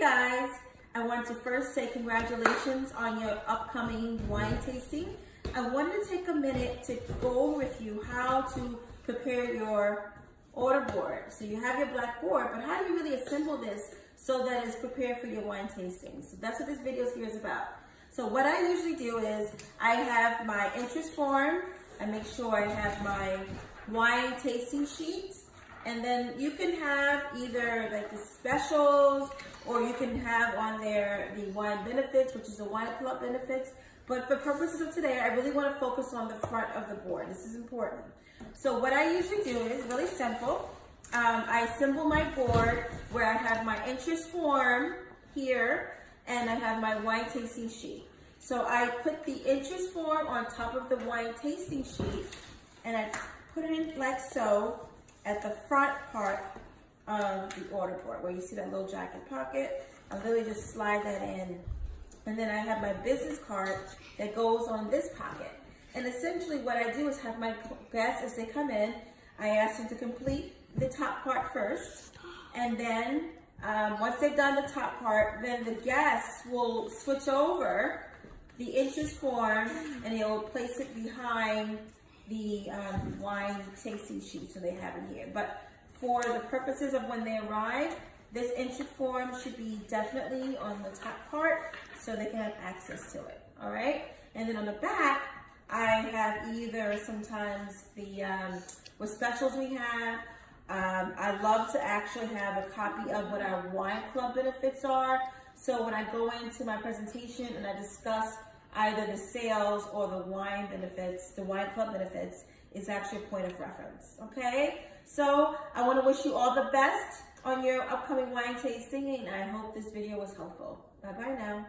guys, I want to first say congratulations on your upcoming wine tasting. I wanted to take a minute to go over with you how to prepare your order board. So you have your black board, but how do you really assemble this so that it's prepared for your wine tasting? So that's what this video here is about. So what I usually do is I have my interest form. I make sure I have my wine tasting sheets. And then you can have either like the specials, or you can have on there the wine benefits, which is the wine club benefits. But for purposes of today, I really want to focus on the front of the board. This is important. So what I usually do is really simple. I assemble my board where I have my interest form here, and I have my wine tasting sheet. So I put the interest form on top of the wine tasting sheet, and I put it in like so at the front part of the order board, where you see that little jacket pocket. I literally just slide that in. And then I have my business card that goes on this pocket. And essentially what I do is have my guests, as they come in, I ask them to complete the top part first. And then once they've done the top part, then the guests will switch over the interest form and they'll place it behind the wine tasting sheet, so they have it here. But for the purposes of when they arrive, this interest form should be definitely on the top part so they can have access to it, all right? And then on the back, I have either sometimes the, what specials we have. I love to actually have a copy of what our wine club benefits are. So when I go into my presentation and I discuss either the sales or the wine benefits, the wine club benefits, is actually a point of reference, okay? So I want to wish you all the best on your upcoming wine tasting, and I hope this video was helpful. Bye-bye now.